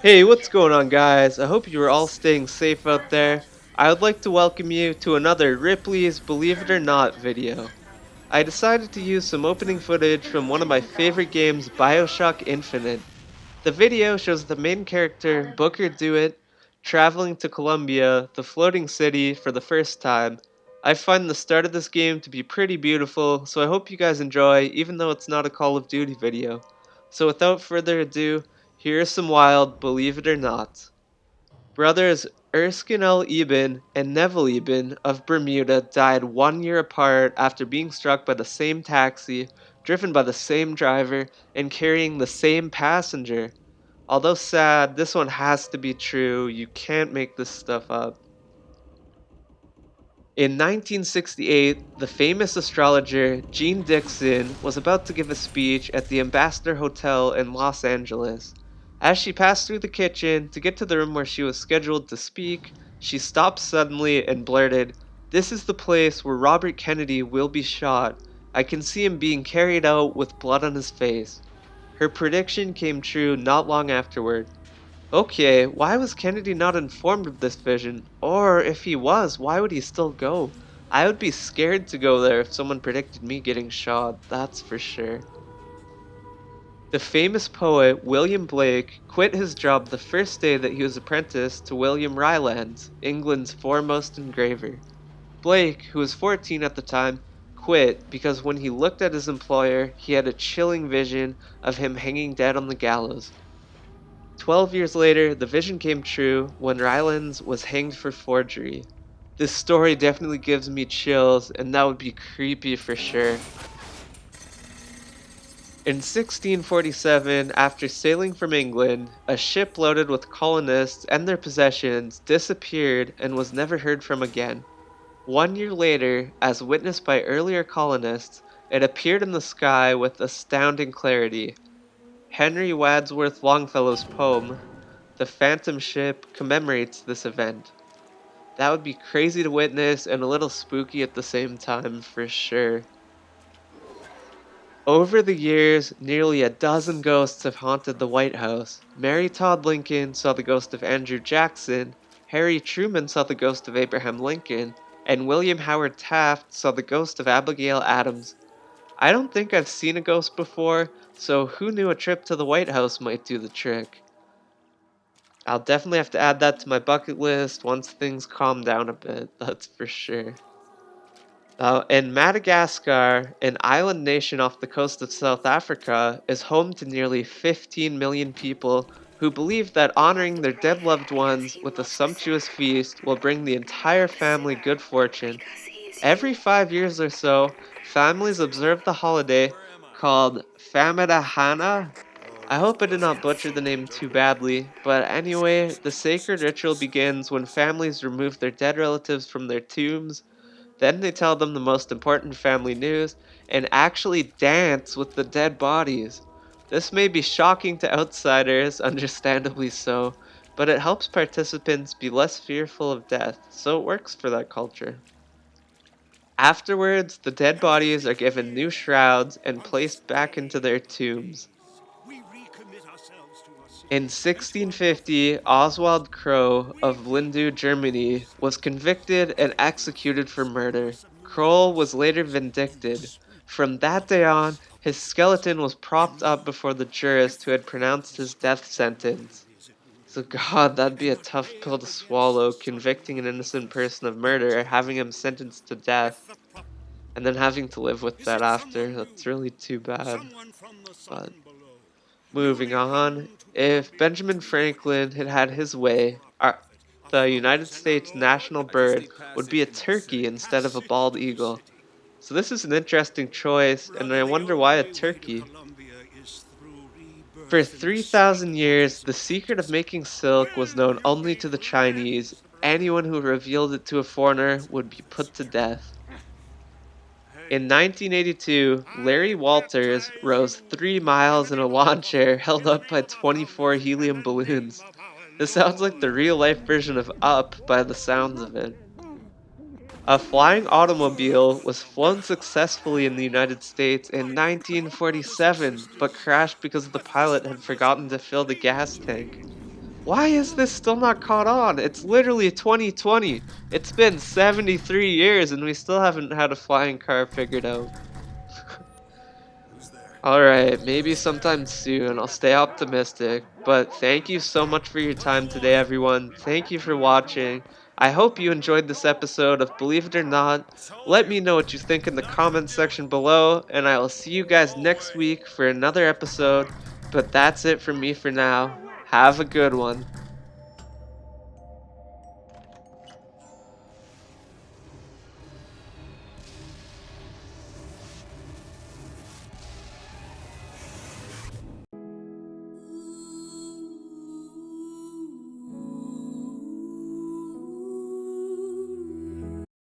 Hey, what's going on, guys? I hope you are all staying safe out there. I would like to welcome you to another Ripley's Believe It or Not video. I decided to use some opening footage from one of my favorite games, Bioshock Infinite. The video shows the main character, Booker DeWitt, traveling to Columbia, the floating city, for the first time. I find the start of this game to be pretty beautiful, so I hope you guys enjoy, even though it's not a Call of Duty video. So without further ado, here is some wild, believe it or not. Brothers Erskine L. Eben and Neville Eben of Bermuda died 1 year apart after being struck by the same taxi, driven by the same driver, and carrying the same passenger. Although sad, this one has to be true. You can't make this stuff up. In 1968, the famous astrologer Jean Dixon was about to give a speech at the Ambassador Hotel in Los Angeles. As she passed through the kitchen to get to the room where she was scheduled to speak, she stopped suddenly and blurted, "This is the place where Robert Kennedy will be shot. I can see him being carried out with blood on his face." Her prediction came true not long afterward. Okay, why was Kennedy not informed of this vision? Or if he was, why would he still go? I would be scared to go there if someone predicted me getting shot, that's for sure. The famous poet William Blake quit his job the first day that he was apprenticed to William Rylands, England's foremost engraver. Blake, who was 14 at the time, quit because when he looked at his employer, he had a chilling vision of him hanging dead on the gallows. 12 years later, the vision came true when Rylands was hanged for forgery. This story definitely gives me chills, and that would be creepy for sure. In 1647, after sailing from England, a ship loaded with colonists and their possessions disappeared and was never heard from again. 1 year later, as witnessed by earlier colonists, it appeared in the sky with astounding clarity. Henry Wadsworth Longfellow's poem, "The Phantom Ship," commemorates this event. That would be crazy to witness and a little spooky at the same time, for sure. Over the years, nearly a dozen ghosts have haunted the White House. Mary Todd Lincoln saw the ghost of Andrew Jackson, Harry Truman saw the ghost of Abraham Lincoln, and William Howard Taft saw the ghost of Abigail Adams. I don't think I've seen a ghost before, so who knew a trip to the White House might do the trick? I'll definitely have to add that to my bucket list once things calm down a bit, that's for sure. And Madagascar, an island nation off the coast of South Africa, is home to nearly 15 million people who believe that honoring their dead loved ones with a sumptuous feast will bring the entire family good fortune. Every 5 years or so, families observe the holiday called Famidahana. I hope I did not butcher the name too badly, but anyway, the sacred ritual begins when families remove their dead relatives from their tombs. Then they tell them the most important family news and actually dance with the dead bodies. This may be shocking to outsiders, understandably so, but it helps participants be less fearful of death, so it works for that culture. Afterwards, the dead bodies are given new shrouds and placed back into their tombs. In 1650, Oswald Crow of Lindau, Germany, was convicted and executed for murder. Kroll was later vindicted. From that day on, his skeleton was propped up before the jurist who had pronounced his death sentence. So, God, that'd be a tough pill to swallow, convicting an innocent person of murder, having him sentenced to death, and then having to live with that after. That's really too bad. But moving on, if Benjamin Franklin had had his way, the United States national bird would be a turkey instead of a bald eagle. So this is an interesting choice, and I wonder why a turkey. For 3,000 years, the secret of making silk was known only to the Chinese. Anyone who revealed it to a foreigner would be put to death. In 1982, Larry Walters rose 3 miles in a lawn chair held up by 24 helium balloons. This sounds like the real life version of Up by the sounds of it. A flying automobile was flown successfully in the United States in 1947, but crashed because the pilot had forgotten to fill the gas tank. Why is this still not caught on? It's literally 2020. It's been 73 years and we still haven't had a flying car figured out. Who's there? Alright, maybe sometime soon. I'll stay optimistic. But thank you so much for your Line time today, one. everyone. Thank you for watching. I hope you enjoyed this episode of Believe It or Not. Told Let you. me know what you think in the Not gonna comments do it. section below, and I will see you guys No next way. week for another episode. But that's it from me for now. Have a good one.